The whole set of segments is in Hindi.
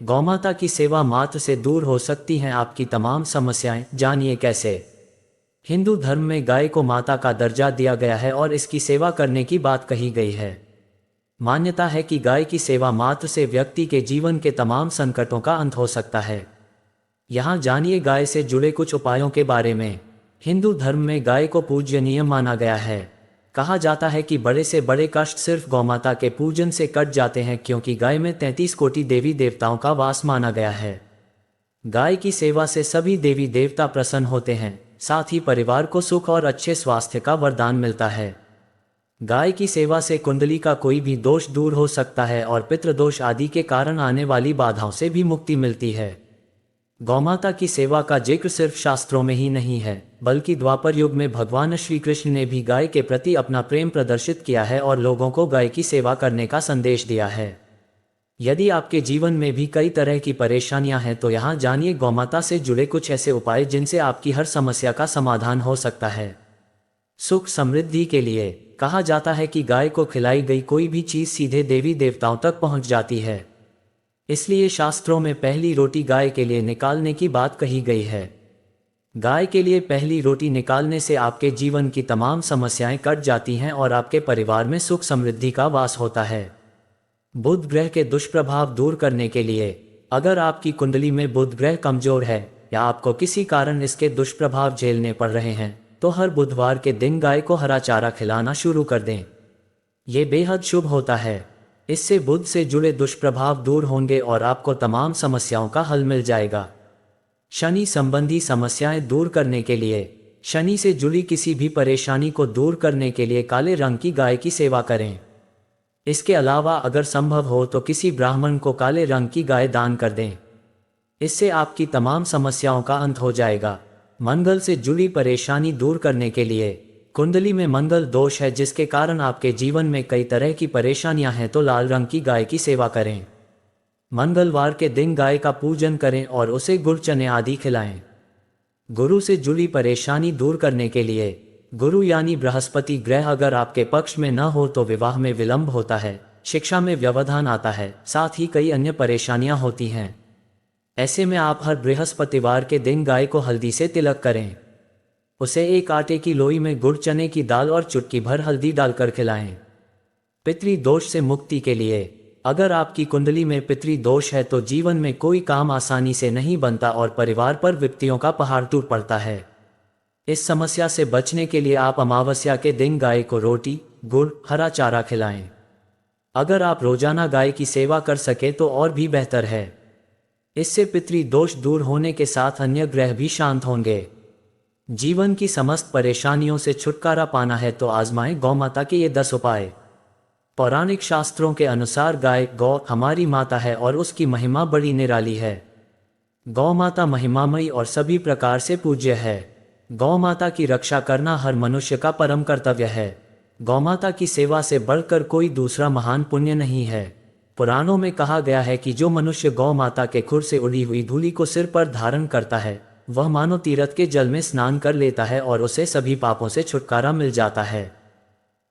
गौमाता की सेवा मात्र से दूर हो सकती हैं आपकी तमाम समस्याएं, जानिए कैसे। हिंदू धर्म में गाय को माता का दर्जा दिया गया है और इसकी सेवा करने की बात कही गई है। मान्यता है कि गाय की सेवा मात्र से व्यक्ति के जीवन के तमाम संकटों का अंत हो सकता है। यहाँ जानिए गाय से जुड़े कुछ उपायों के बारे में। हिंदू धर्म में गाय को पूज्यनीय माना गया है। कहा जाता है कि बड़े से बड़े कष्ट सिर्फ गौमाता के पूजन से कट जाते हैं, क्योंकि गाय में 33 कोटि देवी देवताओं का वास माना गया है। गाय की सेवा से सभी देवी देवता प्रसन्न होते हैं, साथ ही परिवार को सुख और अच्छे स्वास्थ्य का वरदान मिलता है। गाय की सेवा से कुंडली का कोई भी दोष दूर हो सकता है और पितृदोष आदि के कारण आने वाली बाधाओं से भी मुक्ति मिलती है। गौमाता की सेवा का जिक्र सिर्फ शास्त्रों में ही नहीं है, बल्कि द्वापर युग में भगवान श्री कृष्ण ने भी गाय के प्रति अपना प्रेम प्रदर्शित किया है और लोगों को गाय की सेवा करने का संदेश दिया है। यदि आपके जीवन में भी कई तरह की परेशानियां हैं तो यहाँ जानिए गौमाता से जुड़े कुछ ऐसे उपाय जिनसे आपकी हर समस्या का समाधान हो सकता है। सुख समृद्धि के लिए कहा जाता है कि गाय को खिलाई गई कोई भी चीज सीधे देवी देवताओं तक पहुंच जाती है। इसलिए शास्त्रों में पहली रोटी गाय के लिए निकालने की बात कही गई है। गाय के लिए पहली रोटी निकालने से आपके जीवन की तमाम समस्याएं कट जाती हैं और आपके परिवार में सुख समृद्धि का वास होता है। बुध ग्रह के दुष्प्रभाव दूर करने के लिए अगर आपकी कुंडली में बुध ग्रह कमजोर है या आपको किसी कारण इसके दुष्प्रभाव झेलने पड़ रहे हैं तो हर बुधवार के दिन गाय को हरा चारा खिलाना शुरू कर दें। ये बेहद शुभ होता है। इससे बुध से जुड़े दुष्प्रभाव दूर होंगे और आपको तमाम समस्याओं का हल मिल जाएगा। शनि संबंधी समस्याएं दूर करने के लिए शनि से जुड़ी किसी भी परेशानी को दूर करने के लिए काले रंग की गाय की सेवा करें। इसके अलावा अगर संभव हो तो किसी ब्राह्मण को काले रंग की गाय दान कर दें। इससे आपकी तमाम समस्याओं का अंत हो जाएगा। मंगल से जुड़ी परेशानी दूर करने के लिए कुंडली में मंगल दोष है जिसके कारण आपके जीवन में कई तरह की परेशानियां हैं तो लाल रंग की गाय की सेवा करें। मंगलवार के दिन गाय का पूजन करें और उसे गुड़ चने आदि खिलाएं। गुरु से जुड़ी परेशानी दूर करने के लिए गुरु यानी बृहस्पति ग्रह अगर आपके पक्ष में न हो तो विवाह में विलंब होता है, शिक्षा में व्यवधान आता है, साथ ही कई अन्य परेशानियां होती हैं। ऐसे में आप हर बृहस्पतिवार के दिन गाय को हल्दी से तिलक करें। उसे एक आटे की लोई में गुड़ चने की दाल और चुटकी भर हल्दी डालकर खिलाएं। पितृ दोष से मुक्ति के लिए अगर आपकी कुंडली में पितृ दोष है तो जीवन में कोई काम आसानी से नहीं बनता और परिवार पर विपत्तियों का पहाड़ टूट पड़ता है। इस समस्या से बचने के लिए आप अमावस्या के दिन गाय को रोटी, गुड़, हरा चारा खिलाएं। अगर आप रोजाना गाय की सेवा कर सके तो और भी बेहतर है। इससे पितृ दोष दूर होने के साथ अन्य ग्रह भी शांत होंगे। जीवन की समस्त परेशानियों से छुटकारा पाना है तो आजमाएं गौमाता के ये 10 उपाय। पौराणिक शास्त्रों के अनुसार गाय गौ हमारी माता है और उसकी महिमा बड़ी निराली है। गौ माता महिमामयी और सभी प्रकार से पूज्य है। गौ माता की रक्षा करना हर मनुष्य का परम कर्तव्य है। गौ माता की सेवा से बढ़कर कोई दूसरा महान पुण्य नहीं है। पुराणों में कहा गया है कि जो मनुष्य गौ माता के खुर से उड़ी हुई धूलि को सिर पर धारण करता है वह मानो तीर्थ के जल में स्नान कर लेता है और उसे सभी पापों से छुटकारा मिल जाता है।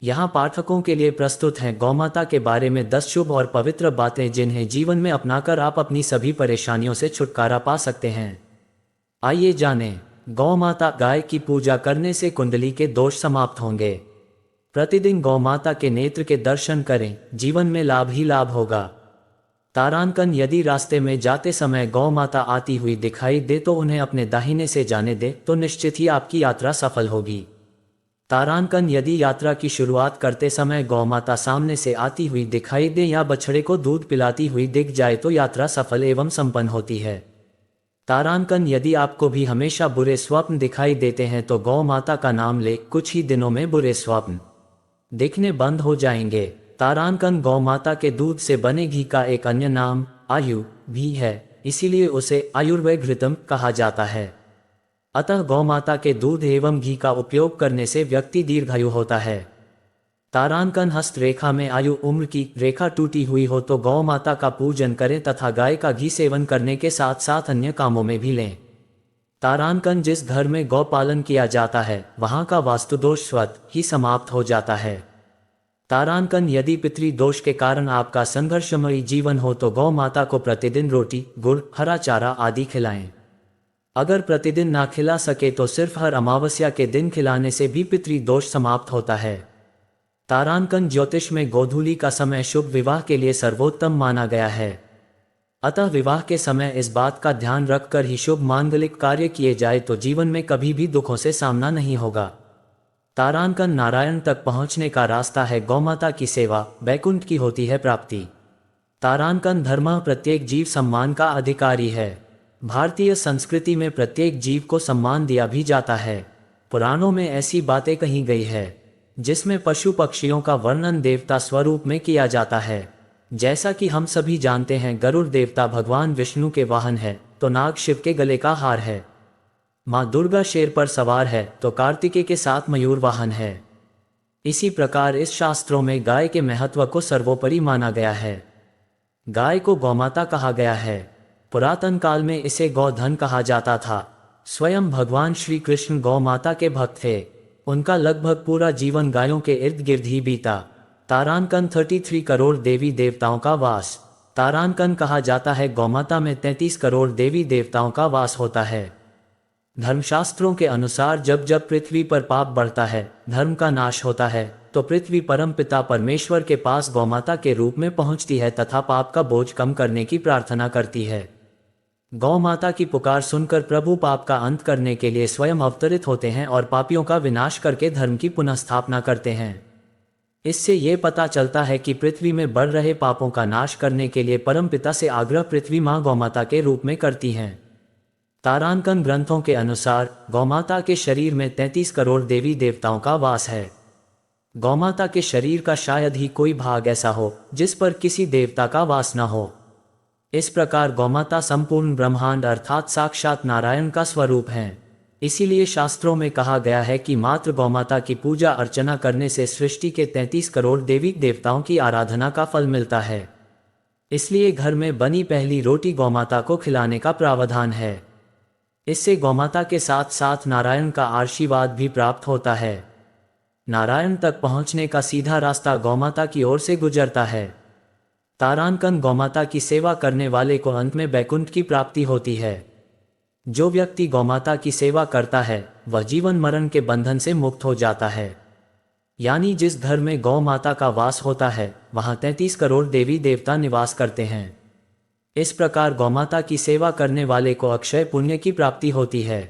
यहाँ पाठकों के लिए प्रस्तुत हैं गौमाता के बारे में 10 शुभ और पवित्र बातें जिन्हें जीवन में अपनाकर आप अपनी सभी परेशानियों से छुटकारा पा सकते हैं। आइए जानें। गौमाता गाय की पूजा करने से कुंडली के दोष समाप्त होंगे। प्रतिदिन गौमाता के नेत्र के दर्शन करें, जीवन में लाभ ही लाभ होगा। तारांकन यदि रास्ते में जाते समय गौ माता आती हुई दिखाई दे तो उन्हें अपने दाहिने से जाने दे तो निश्चित ही आपकी यात्रा सफल होगी। तारांकन यदि यात्रा की शुरुआत करते समय गौ माता सामने से आती हुई दिखाई दे या बछड़े को दूध पिलाती हुई दिख जाए तो यात्रा सफल एवं संपन्न होती है। तारांकन यदि आपको भी हमेशा बुरे स्वप्न दिखाई देते हैं तो गौ माता का नाम ले, कुछ ही दिनों में बुरे स्वप्न दिखने बंद हो जाएंगे। तारांकन गौ माता के दूध से बने घी का एक अन्य नाम आयु भी है, इसीलिए उसे आयुर्वेघृतम कहा जाता है। अतः गौ माता के दूध एवं घी का उपयोग करने से व्यक्ति दीर्घायु होता है। तारांकन हस्त रेखा में आयु उम्र की रेखा टूटी हुई हो तो गौ माता का पूजन करें तथा गाय का घी सेवन करने के साथ साथ अन्य कामों में भी लें। तारांकन जिस घर में गौ पालन किया जाता है वहां का वास्तुदोष स्वतः ही समाप्त हो जाता है। तारांकन, यदि पितृदोष के कारण आपका संघर्षमयी जीवन हो तो गौ माता को प्रतिदिन रोटी, गुड़, हरा चारा आदि खिलाएं। अगर प्रतिदिन ना खिला सके तो सिर्फ हर अमावस्या के दिन खिलाने से भी पितृदोष समाप्त होता है। तारांकन ज्योतिष में गोधूली का समय शुभ विवाह के लिए सर्वोत्तम माना गया है। अतः विवाह के समय इस बात का ध्यान रखकर ही शुभ मांगलिक कार्य किए जाए तो जीवन में कभी भी दुखों से सामना नहीं होगा। तारांकन नारायण तक पहुंचने का रास्ता है। गौमाता की सेवा, वैकुंठ की होती है प्राप्ति। तारांकन धर्म, प्रत्येक जीव सम्मान का अधिकारी है। भारतीय संस्कृति में प्रत्येक जीव को सम्मान दिया भी जाता है। पुराणों में ऐसी बातें कही गई है जिसमें पशु पक्षियों का वर्णन देवता स्वरूप में किया जाता है। जैसा कि हम सभी जानते हैं, गरुड़ देवता भगवान विष्णु के वाहन है तो नाग शिव के गले का हार है। माँ दुर्गा शेर पर सवार है तो कार्तिकेय के साथ मयूर वाहन है। इसी प्रकार इस शास्त्रों में गाय के महत्व को सर्वोपरि माना गया है। गाय को गौमाता कहा गया है। पुरातन काल में इसे गौधन कहा जाता था। स्वयं भगवान श्री कृष्ण गौ माता के भक्त थे। उनका लगभग पूरा जीवन गायों के इर्द गिर्द ही बीता। तारांकन 33 करोड़ देवी देवताओं का वास। तारांकन कहा जाता है गौमाता में 33 करोड़ देवी देवताओं का वास होता है। धर्मशास्त्रों के अनुसार जब जब पृथ्वी पर पाप बढ़ता है, धर्म का नाश होता है, तो पृथ्वी परमपिता परमेश्वर के पास गौमाता के रूप में पहुंचती है तथा पाप का बोझ कम करने की प्रार्थना करती है। गौ माता की पुकार सुनकर प्रभु पाप का अंत करने के लिए स्वयं अवतरित होते हैं और पापियों का विनाश करके धर्म की पुनः स्थापना करते हैं। इससे ये पता चलता है कि पृथ्वी में बढ़ रहे पापों का नाश करने के लिए परमपिता से आग्रह पृथ्वी माँ गौमाता के रूप में करती हैं। तारांकन ग्रंथों के अनुसार गौमाता के शरीर में 33 करोड़ देवी देवताओं का वास है। गौमाता के शरीर का शायद ही कोई भाग ऐसा हो जिस पर किसी देवता का वास न हो। इस प्रकार गौमाता संपूर्ण ब्रह्मांड अर्थात साक्षात नारायण का स्वरूप हैं। इसीलिए शास्त्रों में कहा गया है कि मात्र गौमाता की पूजा अर्चना करने से सृष्टि के 33 करोड़ देवी देवताओं की आराधना का फल मिलता है। इसलिए घर में बनी पहली रोटी गौमाता को खिलाने का प्रावधान है। इससे गौमाता के साथ साथ नारायण का आशीर्वाद भी प्राप्त होता है। नारायण तक पहुंचने का सीधा रास्ता गौमाता की ओर से गुजरता है। तारांकन गौमाता की सेवा करने वाले को अंत में वैकुंठ की प्राप्ति होती है। जो व्यक्ति गौमाता की सेवा करता है वह जीवन मरण के बंधन से मुक्त हो जाता है। यानी जिस घर में गौ माता का वास होता है वहां 33 करोड़ देवी देवता निवास करते हैं। इस प्रकार गौमाता की सेवा करने वाले को अक्षय पुण्य की प्राप्ति होती है।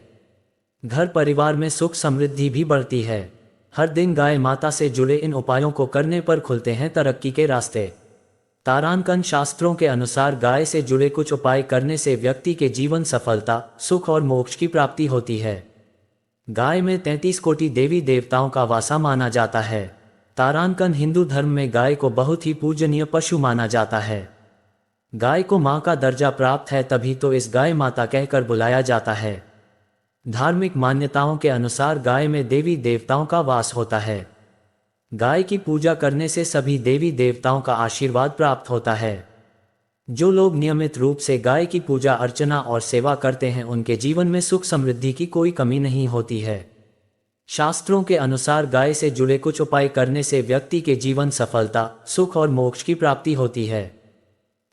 घर परिवार में सुख समृद्धि भी बढ़ती है। हर दिन गाय माता से जुड़े इन उपायों को करने पर खुलते हैं तरक्की के रास्ते। तारांकन शास्त्रों के अनुसार गाय से जुड़े कुछ उपाय करने से व्यक्ति के जीवन सफलता, सुख और मोक्ष की प्राप्ति होती है। गाय में 33 कोटि देवी देवताओं का वासा माना जाता है। तारांकन हिंदू धर्म में गाय को बहुत ही पूजनीय पशु माना जाता है। गाय को मां का दर्जा प्राप्त है तभी तो इस गाय माता कहकर बुलाया जाता है। धार्मिक मान्यताओं के अनुसार गाय में देवी देवताओं का वास होता है। गाय की पूजा करने से सभी देवी देवताओं का आशीर्वाद प्राप्त होता है। जो लोग नियमित रूप से गाय की पूजा अर्चना और सेवा करते हैं उनके जीवन में सुख समृद्धि की कोई कमी नहीं होती है। शास्त्रों के अनुसार गाय से जुड़े कुछ उपाय करने से व्यक्ति के जीवन सफलता, सुख और मोक्ष की प्राप्ति होती है।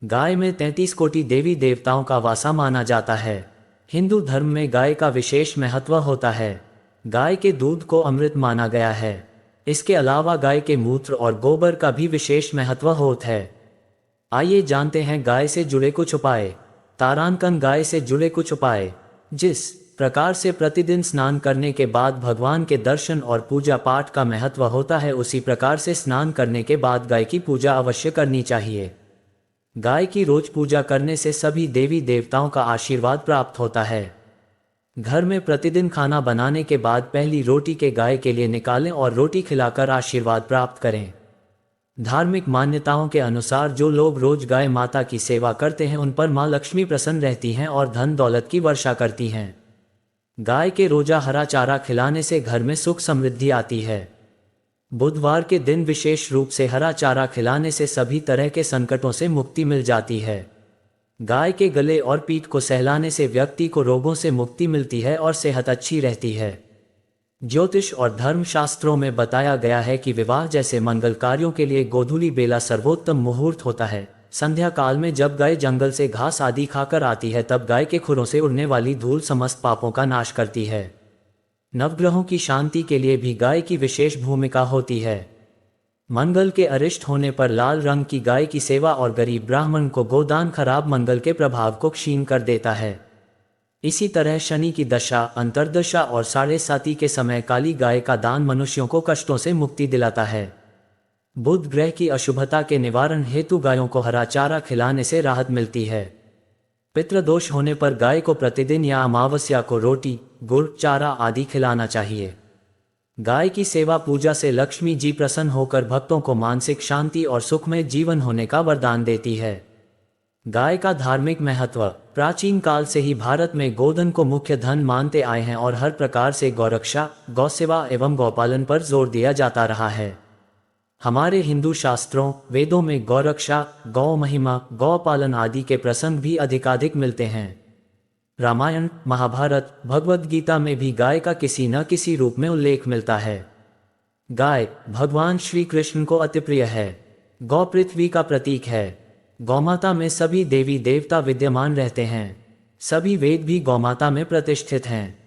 गाय में 33 कोटि देवी देवताओं का वासा माना जाता है। हिंदू धर्म में गाय का विशेष महत्व होता है। गाय के दूध को अमृत माना गया है। इसके अलावा गाय के मूत्र और गोबर का भी विशेष महत्व होता है। आइए जानते हैं गाय से जुड़े कुछ उपाय। तारांकन गाय से जुड़े कुछ उपाय। जिस प्रकार से प्रतिदिन स्नान करने के बाद भगवान के दर्शन और पूजा पाठ का महत्व होता है उसी प्रकार से स्नान करने के बाद गाय की पूजा अवश्य करनी चाहिए। गाय की रोज पूजा करने से सभी देवी देवताओं का आशीर्वाद प्राप्त होता है। घर में प्रतिदिन खाना बनाने के बाद पहली रोटी के गाय के लिए निकालें और रोटी खिलाकर आशीर्वाद प्राप्त करें। धार्मिक मान्यताओं के अनुसार जो लोग रोज गाय माता की सेवा करते हैं उन पर मां लक्ष्मी प्रसन्न रहती हैं और धन दौलत की वर्षा करती हैं। गाय के रोजा हरा चारा खिलाने से घर में सुख समृद्धि आती है। बुधवार के दिन विशेष रूप से हरा चारा खिलाने से सभी तरह के संकटों से मुक्ति मिल जाती है। गाय के गले और पीठ को सहलाने से व्यक्ति को रोगों से मुक्ति मिलती है और सेहत अच्छी रहती है। ज्योतिष और धर्म शास्त्रों में बताया गया है कि विवाह जैसे मंगल कार्यों के लिए गोधूली बेला सर्वोत्तम मुहूर्त होता है। संध्या काल में जब गाय जंगल से घास आदि खाकर आती है, तब गाय के खुरों से उड़ने वाली धूल समस्त पापों का नाश करती है। नवग्रहों की शांति के लिए भी गाय की विशेष भूमिका होती है। मंगल के अरिष्ट होने पर लाल रंग की गाय की सेवा और गरीब ब्राह्मण को गोदान खराब मंगल के प्रभाव को क्षीण कर देता है। इसी तरह शनि की दशा, अंतर्दशा और साढ़े साती के समय काली गाय का दान मनुष्यों को कष्टों से मुक्ति दिलाता है। बुध ग्रह की अशुभता के निवारण हेतु गायों को हरा चारा खिलाने से राहत मिलती है। पितृदोष होने पर गाय को प्रतिदिन या अमावस्या को रोटी, गुड़, चारा आदि खिलाना चाहिए। गाय की सेवा पूजा से लक्ष्मी जी प्रसन्न होकर भक्तों को मानसिक शांति और सुखमय जीवन होने का वरदान देती है। गाय का धार्मिक महत्व। प्राचीन काल से ही भारत में गोधन को मुख्य धन मानते आए हैं और हर प्रकार से गौरक्षा, गौसेवा एवं गौपालन पर जोर दिया जाता रहा है। हमारे हिंदू शास्त्रों, वेदों में गौरक्षा, गौ महिमा, गौपालन आदि के प्रसंग भी अधिकाधिक मिलते हैं। रामायण, महाभारत, भगवद गीता में भी गाय का किसी न किसी रूप में उल्लेख मिलता है। गाय भगवान श्री कृष्ण को अति प्रिय है। गौ पृथ्वी का प्रतीक है। गौमाता में सभी देवी देवता विद्यमान रहते हैं। सभी वेद भी गौमाता में प्रतिष्ठित हैं।